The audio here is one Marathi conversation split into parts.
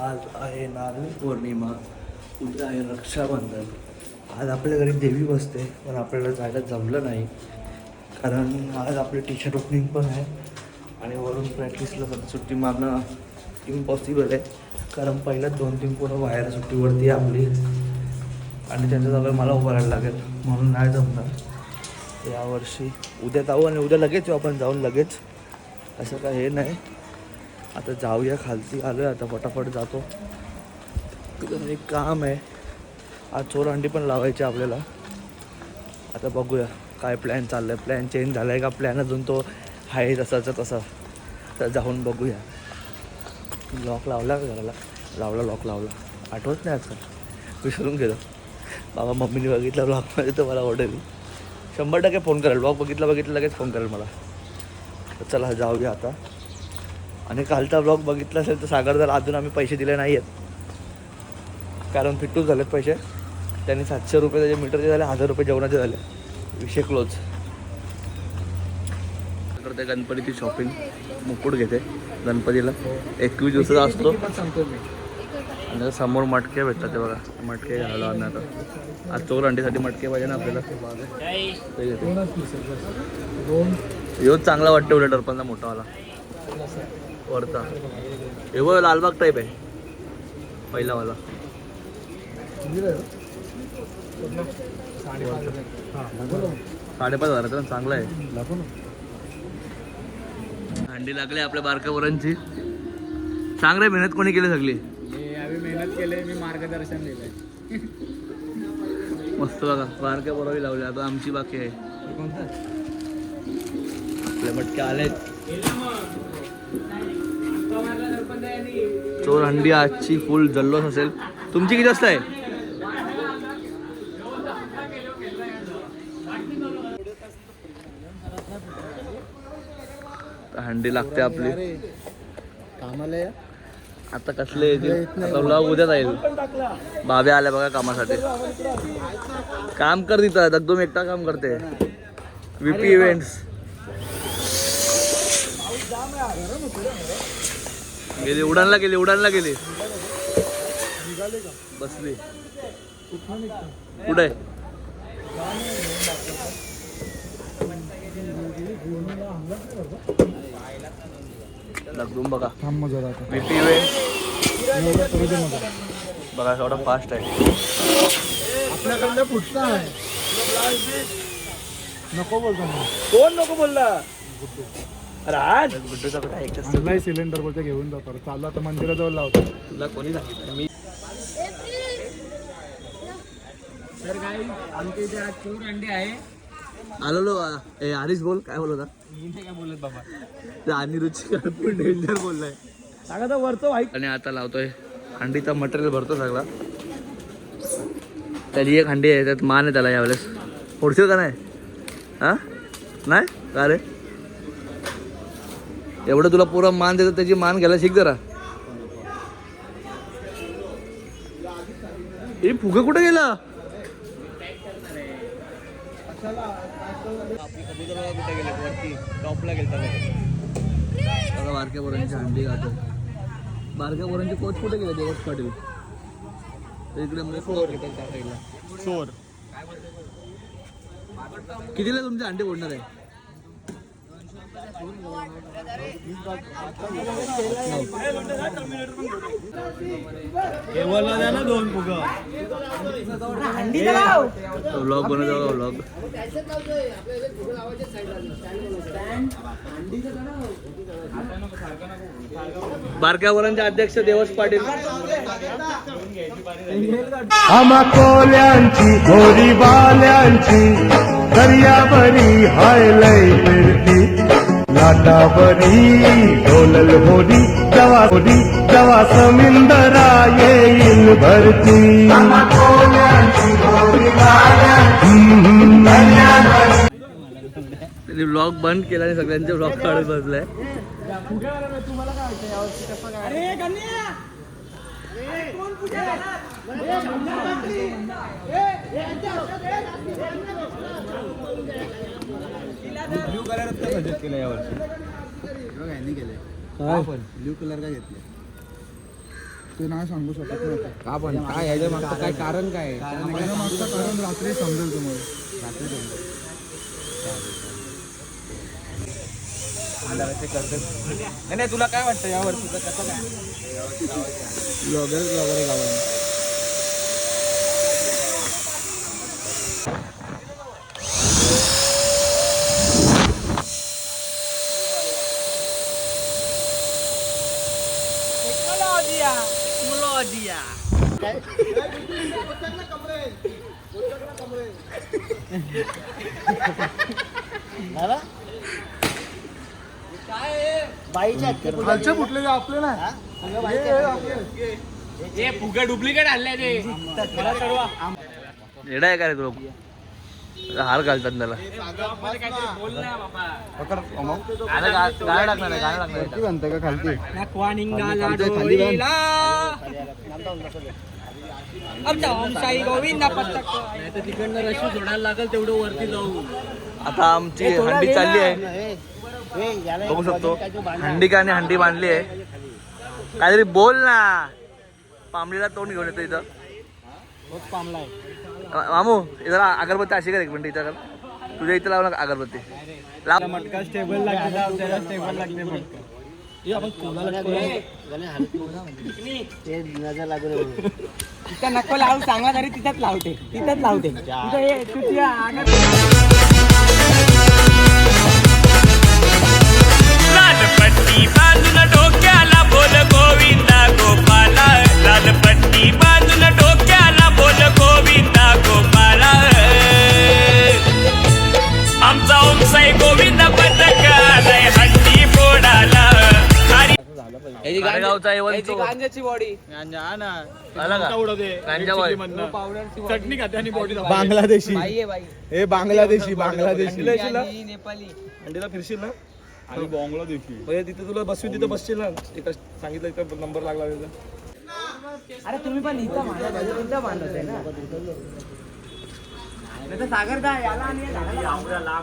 आज आहे नारळी पौर्णिमा, उद्या आहे रक्षाबंधन. आज आपल्या घरी देवी बसते, पण आपल्याला जायला जमलं नाही कारण आज आपली टीचर ओपनिंग पण आहे आणि वरून प्रॅक्टिसला सुट्टी मारणं इम्पॉसिबल आहे. कारण पहिल्याच 2-3 पोरं बाहेर सुट्टीवरती आहे आपली आणि त्यांच्या जागा मला उभं राहायला लागेल, म्हणून नाही जमणार यावर्षी. उद्या जाऊ आणि उद्या लगेच येऊ आपण, जाऊन लगेच, असं काय हे नाही. आता जाऊया, खालती आलो आहे आता, फटाफट जातो. तिथं एक काम आहे आज, चोरहंडी पण लावायची आपल्याला. आता बघूया काय प्लॅन चाललं आहे, प्लॅन चेंज झाला आहे का प्लॅन अजून तो आहे तसाचा तसा, तर जाऊन बघूया. लॉक लावला का घराला? लावला, लॉक लावला, आठवत नाही आजकाल, विसरून गेलो. बाबा मम्मीने बघितलं ब्लॉगमध्ये तर मला ओरडेल, 100% फोन करेल. ब्लॉग बघितलं लगेच फोन करेल मला. तर चला जाऊया आता. आणि कालचा ब्लॉग बघितला असेल तर सागरदाला अजून आम्ही पैसे दिले नाही आहेत, कारण फिट्टूच झालेत पैसे. त्यांनी 700 रुपये त्याचे मीटरचे झाले, 1000 रुपये जेवणाचे झाले, विषय क्लोज. करते गणपतीची शॉपिंग, मुकुट घेते गणपतीला, 21 दिवसाचा असतो. आणि समोर मटके भेटतात ते बघा, मटके घालू आम्ही आता. आज चोरहंडीसाठी मटके पाहिजे ना आपल्याला, ते घेते. ह्योच चांगला वाटतं उलट टरपणचा मोठावाला वरचा. हे लालबाग टाईप आहे पहिलावाला. 5,500 चांगला आहे. हंडी लागली आपल्या बारक्या पोरांची. सांग रे, मेहनत कोणी केली सगळी? आम्ही मेहनत केले, मी मार्गदर्शन दिलंय. मस्त बघा, बारक्या पोरावी लावली. आता आमची बाकी आहे. आपले मटके आलेत. चोरहंडी आजची फुल जल्लोष असेल. तुमची किती वाजता आहे? हंडी लागते आपली कामाला आता. कसले आता ब्लॉग उद्या जाईल. बाबे आल्या बघा कामासाठी. काम कर तिथं, एकदम एकटा काम करते. VP इव्हेंट्स गेली, उडानला गेली. बसली कुठे? लग्न बघा, VP इव्हेंट्स बघा एवढा फास्ट आहे. आपल्याकडलं पुढचं आहे. नको बोलतो, कोण नको बोलला? राज गुड्डूचा कुठे एकच सिलेंडर बोलते घेऊन जातो. चालला तर मंदिराजवळ लावतो. तुला कोणी सांगितलं? मी तर काही आमच्या इथे आज चोरहंडी आहे. आलो. हरीश बोल, काय बोलत? मी नाही काय बोलत बाबा, ते अनिरुची पण डेंजर बोललाय. सांगा तर वरचं वाईट. आणि आता लावतोय हंडीचा मटेरियल भरतो सगळा. त्याची एक हंडी आहे, त्यात मान आहे त्याला यावेळेस. फोडशील का नाही? हां नाही का रे? एवढं तुला पुरा मान देतात, त्याची मान घ्यायला शिक जरा. हे फुगे कुठे गेला? कुठे गेले? वरती टॉपला गेलता बघा. बारक्या पोरांची हंडी गातो. बारक्या पोरांचे कोच कुठे गेले? देवस पाटील इकडे चोर. कितीला तुमची हंडी फोडणार आहे? व्लॉग बनवतो व्लॉग. बारक्या पोरांचे अध्यक्ष देवस पाटील. आम्हा कोल्यांची गोरी बाल्यांची दर्यावरी हाय लय फिरती. लाटावरी डोलल होरी जवा समिंदरा येईल भरती. त्यांनी व्लॉग बंद केला आणि सगळ्यांचे व्लॉग काढत बसलाय. ब्ल्यू कलर सजेस्ट केला यावर्षी. ब्ल्यू कलर का घेतले? ते नाही सांगू शकत नाही आता. का पण काय ह्याच्या मागचं काय कारण काय आहे? त्याच्या मागचं कारण रात्री समजेल तुम्हाला. नाही तुला काय वाटतं या वर्षीचं कसं काय वगैरे गावाला खालचे फुटले आपले ना. फुगे डुप्लिकेट आणले ते येडा आहे का रे लोक हार घालतात त्याला गाळा टाकणार आहे गाळा टाकणार किती म्हणते का खालती? तिकडनं रशी सोडायला लागेल तेवढं वरती जाऊ. आता आमची हंडी चालली आहे बघू शकतो हंडी का आणि हंडी बांधली आहे काहीतरी बोल ना पामलीला तोंड घेऊन येतो इथं मामू इथं अगरबत्ती अशी कर एक मिनिट इथं कर तुझ्या इथं लाव ना अगरबत्ती लाव मटका स्टेबल लागते स्टेबल लागते तिथं नको लावू सांगा तरी तिथंच लावते लालपट्टी बांधून डोक्याला बोल गोविंदा गोपाला लालपट्टी बांधून डोक्याला बोल गोविंदा गोपाला आमचा ओमसाई गोविंदा पथकालय हंडी फोडाला गावचा गांजाची बॉडी चटणी खाते आणि बॉडी बांगलादेशी. हे बांगलादेशी नेपाली अंडीला फिरशील ना आणि बांगलादेशी म्हणजे तिथे तुला बसवी तिथं बसशील ना ते सांगितलं इथं नंबर लागला त्याचा. अरे तुम्ही पण इथं मांडत आहे ना सागर दा याला आणि लांब याला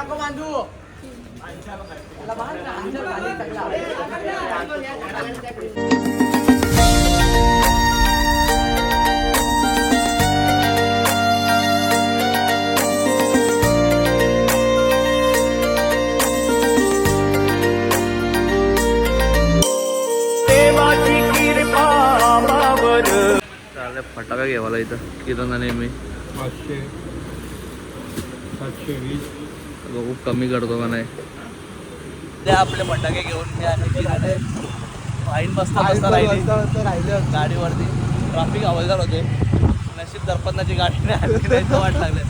नको बांधू फटाका घ्यावाला इथं किराणाने मी 720 बघू कमी करतो का नाही ते आपले फटाके घेऊन मी आणि किराणे फाईन बसता राहिली गाडीवरती ट्रॅफिक हवालदार होते नशीब दरपन्नाची गाडी नाही वाट लागले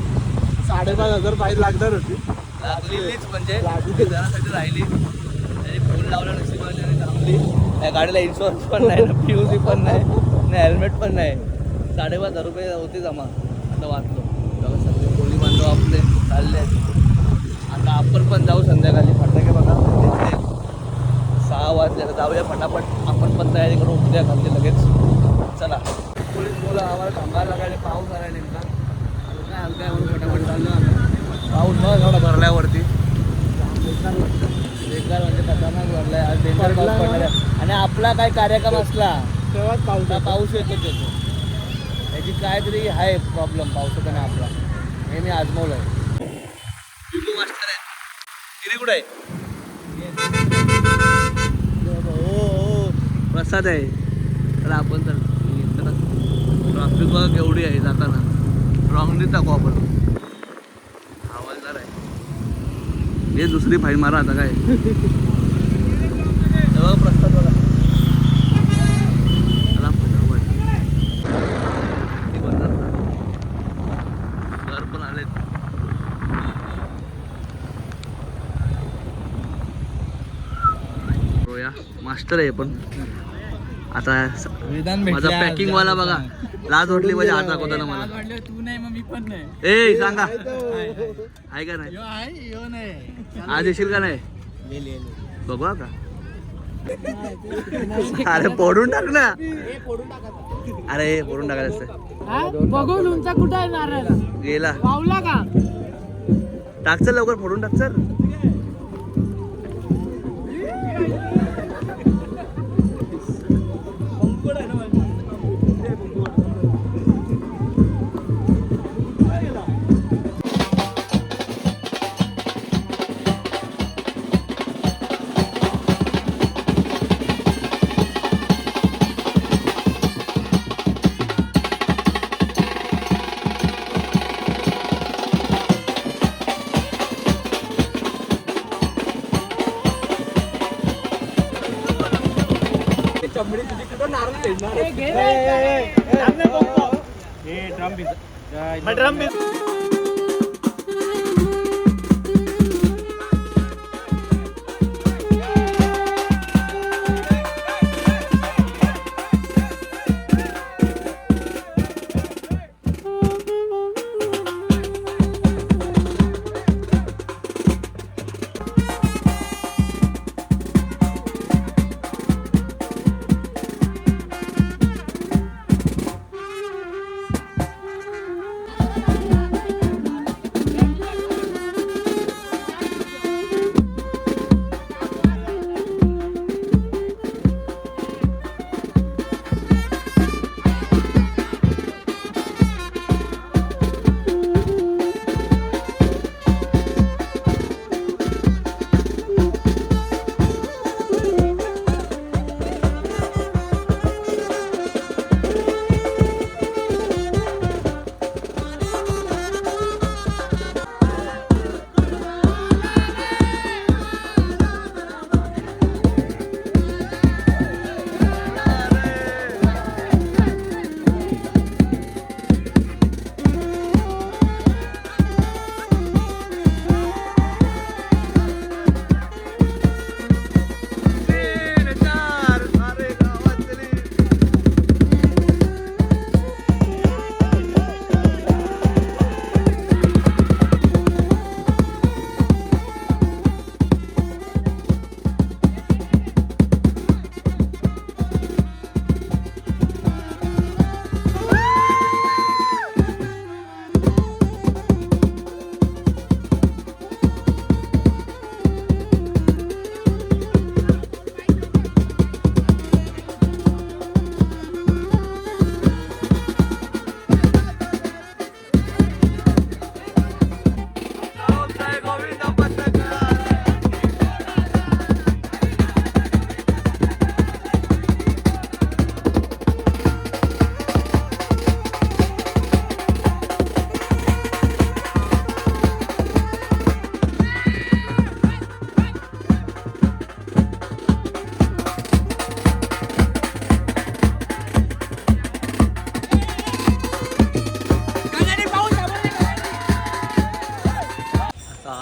5,500 फाईन लागणार होती. लागलेलीच म्हणजे जरासाठी राहिली त्याने फोन लावला नशिबाने आणि थांबली त्या गाडीला इन्शुरन्स पण नाही ना PUC पण नाही ना हेल्मेट पण नाही 5,500 रुपये होते जमा आता वाचलो तेव्हा सगळे कोळी बांधव आपले चालले आता आपण पण जाऊ संध्याकाळी फटाके बघा 6 वाजले तर जाऊया फटाफट आपण पण तयारी करू उद्या खाली लगेच चला पोलीस बोला आम्हाला थांबायला लागले पाऊस आला नेमका काय हलकाय म्हणून फटाफट चाललो आम्ही पाऊस बघ एवढा भरल्यावरती बेकार म्हणजे खतरनाक भरलाय आज डेंजर पाऊस पडणार आहे आणि आपला काय कार्यक्रम असला तेव्हाच पाऊस येतोच येतो याची काहीतरी आहे प्रॉब्लेम पावसाचा नाही आपला हे मी आजमावलं आहे मास्टर आहे तिने कुठं आहे हो प्रसाद आहे तर आपण तर ट्रॅफिक बघा केवढी आहे जाताना रॉंगली टाकू आपण हवालदार आहे हे दुसरी फाईन मारा आता काय बघा प्रसाद बघा चला फटाफट घर पण आलेत मास्टर आहे पण आता माझा पॅकिंग वाला बघा लाज वाटली म्हणजे हात दाखवताना मला तू नाही मग मी पण नाही ए सांगा आहे का नाही आज येशील का नाही बघू का अरे फोडून टाक ना अरे फोडून टाकायचं असतं बघून उंचा कुठं आहे नारळ गेला पावला का टाक चल लवकर फोडून टाक चल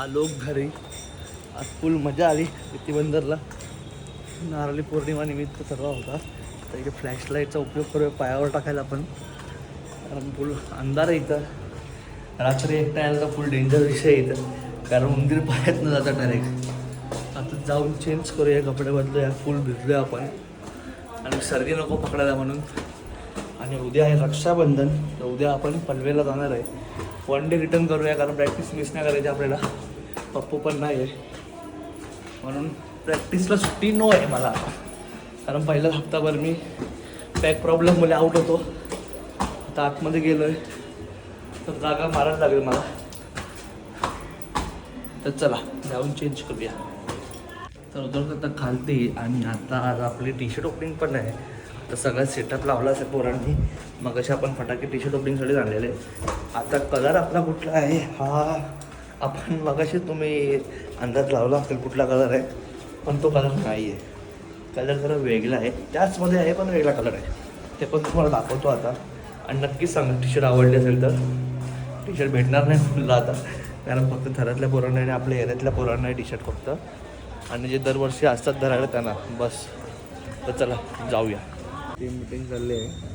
आलोक घरी आज फुल मजा आली प्रतिबंदरला. नारळी पौर्णिमा निमित्त सर्व होता. तर इथे फ्लॅशलाईटचा उपयोग करूया पायावर टाकायला आपण, कारण फुल अंधार आहे इथं. रात्री एकटा यायला तर फुल डेंजर विषय आहे इथं, कारण उंदीर पायात न जाता डायरेक्ट. आता जाऊन चेंज करूया, कपडे बदलूया, फुल भिजूया आपण, आणि सर्दी नको पकडायला म्हणून. आणि उद्या आहे रक्षाबंधन, तर उद्या आपण पनवेलला जाणार आहे. वन डे रिटर्न करूया, कारण प्रॅक्टिस मिस नाही करायची आपल्याला. पप्पू पण नाही आहे म्हणून प्रॅक्टिसला सुट्टी नो आहे मला, कारण पहिला हप्ताभर मी बॅक प्रॉब्लेममुळे आऊट होतो. आता आतमध्ये गेलो आहे तर जागा मारायला लागेल मला. तर चला जाऊन चेंज करूया. तर उतर आता खालते, आणि आता आज आपली टी शर्ट ओपनिंग पण आहे. तर सगळा सेटअप लावला असेल पोरांनी. मग असे आपण फटाके टी शर्ट ओपनिंगसाठी आणलेले. आता कलर आपला कुठला आहे हा आपण मगाशी तुम्ही अंदाज लावला असेल कुठला कलर आहे, पण तो कलर नाही आहे. कलर जरा वेगळा आहे, त्याचमध्ये आहे पण वेगळा कलर आहे. ते पण तुम्हाला दाखवतो आता. आणि नक्कीच सांगा टी शर्ट आवडली असेल तर. टी शर्ट भेटणार नाही कुठला आता, कारण फक्त थरातल्या पोरांना आणि आपल्या एरियातल्या पोरांना टी शर्ट फक्त, आणि जे दरवर्षी असतात धरायला त्यांना बस. तर चला जाऊया. टीम मीटिंग चालली आहे.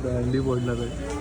दांडी बोलणार आहे.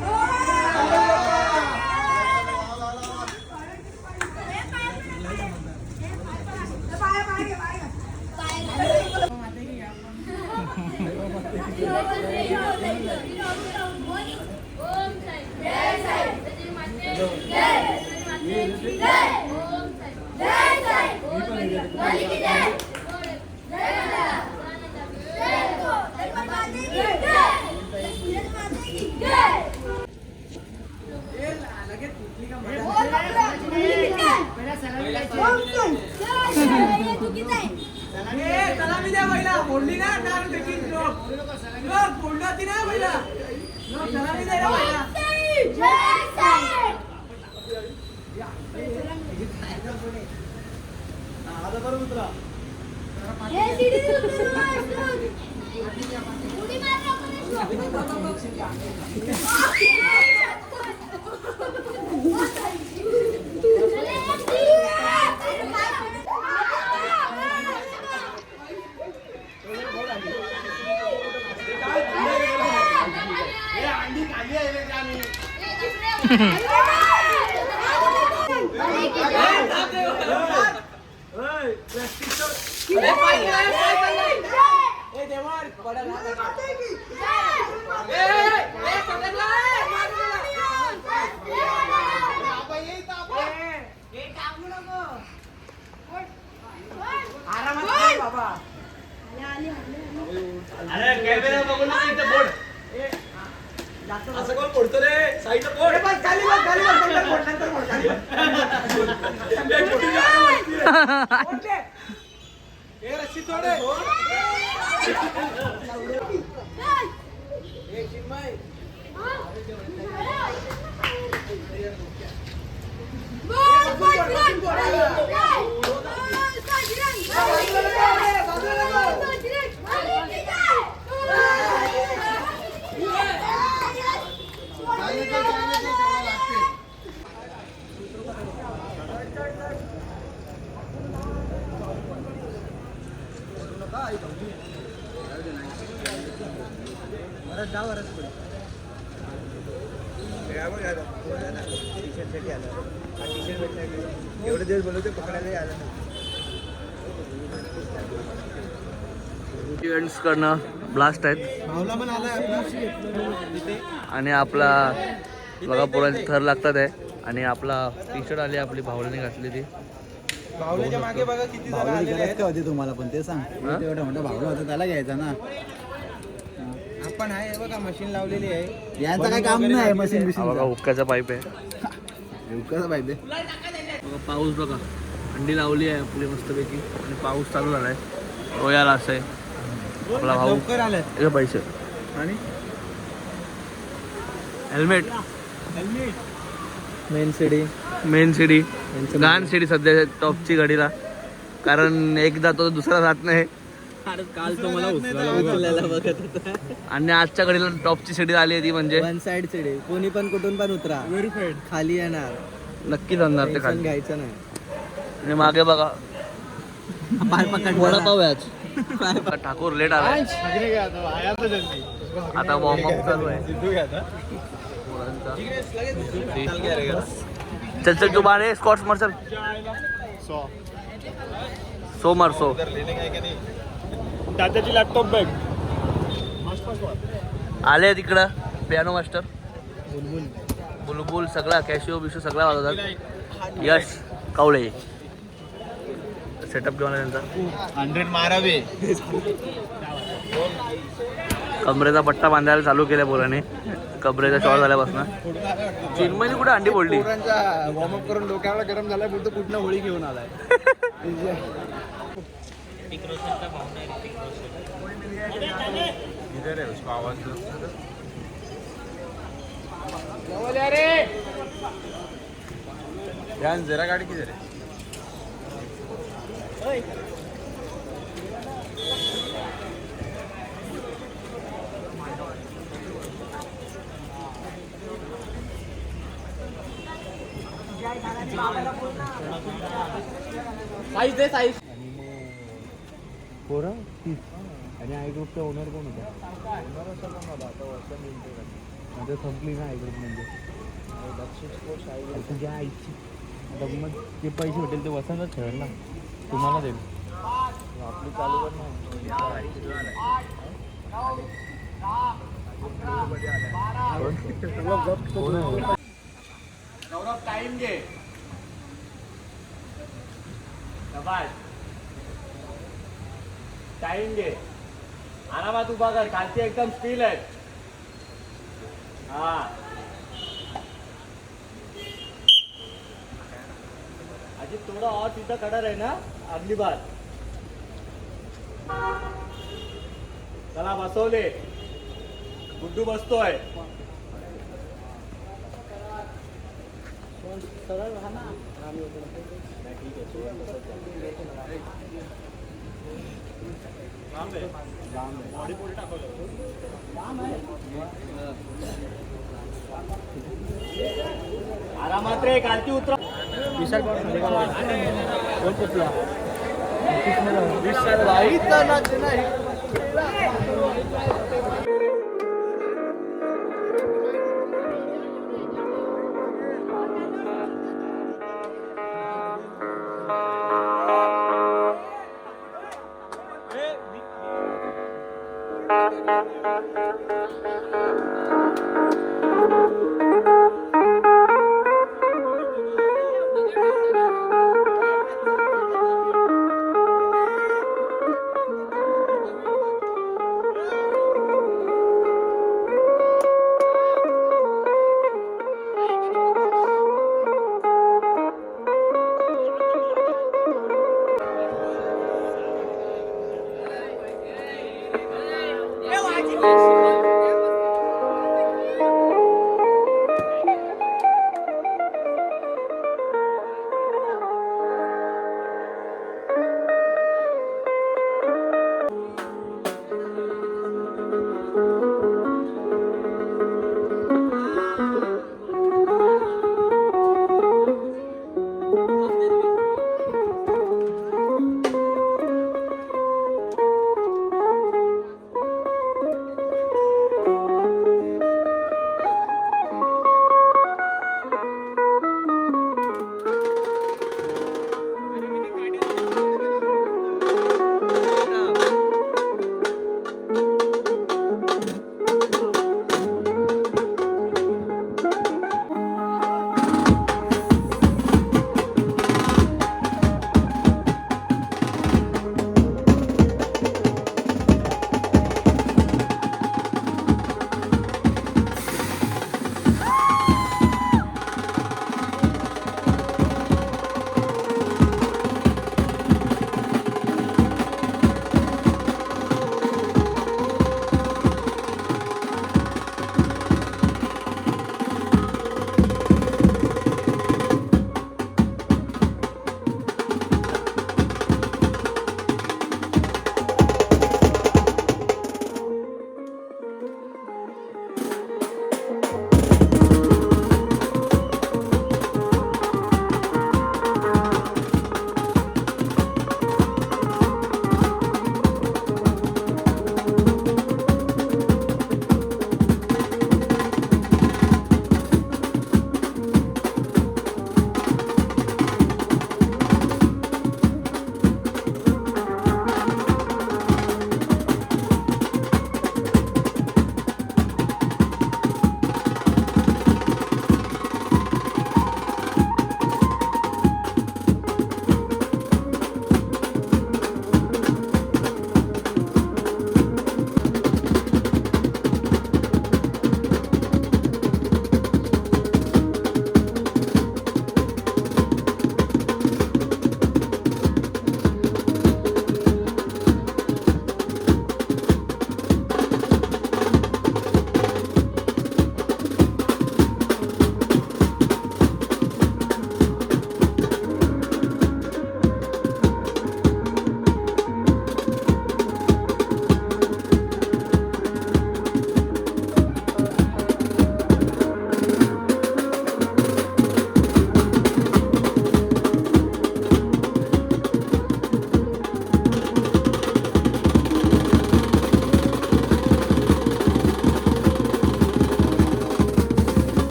असं कोण पडतो रे साईडला पोड रस्सी सोडे एवढे दिवस बोलवते पकडायला आलं नाही. इव्हेंट्स करणं ब्लास्ट आहेत भावला पण आलाय आणि आपला बघा पोरांची थर लागतात आहे आणि आपला टी शर्ट आली आपली भावल्याने घातलेली. भावल्याच्या मागे बघा किती जण आलेले आहेत. होती तुम्हाला पण ते सांग तेवढं मोठा भावला होता त्याला घ्यायचा ना. आपण आहे बघा मशीन लावलेली आहे. यांचं काय काम नाही मशीन हा बघा हुक्काचा पाईप आहे. कसं पाहिजे बघा पाऊस बघा थंडी लावली आहे आपली मस्तपैकी आणि पाऊस चालू झाला आहे. रोयाला असं आहे आपला भाऊ. लवकर आलाय हे पैसे आणि हेल्मेट मेन सिडी घाण सिडी सध्या टॉपची घडीला कारण एकदा तो दुसरा जात नाही काल तो मला उचलायला बघत होता. आणि आजच्या घडीला टॉपची सिडी आली आहे ती म्हणजे वन साइड सिडी कोणी पण कुठून पण उतरा व्हेरीफाईड खाली येणार नक्की जाणार ते टेन्शन खाली. घ्यायचं नाही. आणि मागे बघा पाय पकड वडापाव आहे आज. ठाकूर लेट आला आता वॉर्मअप चालू आहे पोरांचा. चल चल तू बारे स्कॉट्स मार चल सो मार सो. दादाची लॅपटॉप बॅग आले तिकडं पियानो मास्टर बुलबुल सगळा कॅशिओ बिशो सगळा वाजवतात. यश कावळे सेटअप घेऊन त्यांचा 100 मारावे. कमरेचा पट्टा बांधायला चालू केल्या पोराने. कमरेचा शॉर्ट झाल्यापासून चिन्मयनी कुठे अंडी बोलली. वॉर्मअप करून डोक्याला गरम झालाय पुढे कुठनं होळी घेऊन आलाय. जरा गाडी किती रे. साईज दे साईज. पोरं आणि आय ग्रुपचा ओनर कोण होता. माझं संपली ना आय ग्रुप म्हणजे तुझ्या आईची. आता मग ते पैसे भेटेल ते वसंतच ठेवेल ना तुम्हाला देईल. आपली चालू सौरभ टाइम घे. टाइम घे. आरामात उभा कर. खालती एकदम स्टील आहे. हा अजी थोडा और तिथं कडर आहे ना अगली बार. चला बसवले. गुड्डू बसतोय.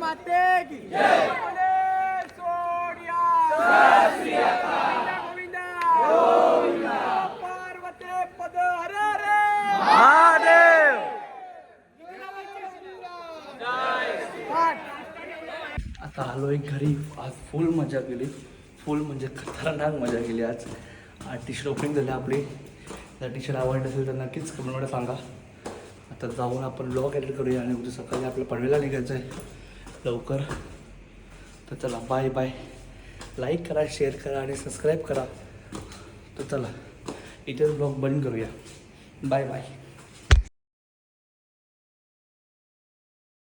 माते की पार्वती पद हरे रे महादेव. आता आलोय घरी. आज फुल मजा केली, फुल म्हणजे खतरनाक मजा केली. आज टी शर्ट ओपनिंग झाली आपली. जर टी शर्ट आवडलं असेल तर नक्कीच कमेंटमध्ये सांगा. आता जाऊन आपण ब्लॉग एडिट करूया आणि उद्या सकाळी आपल्या पनवेलला निघायचं आहे लवकर. तर चला बाय बाय. लाईक करा, शेअर करा आणि सबस्क्राईब करा. तर चला इथेच ब्लॉग बंद करूया. Bye bye.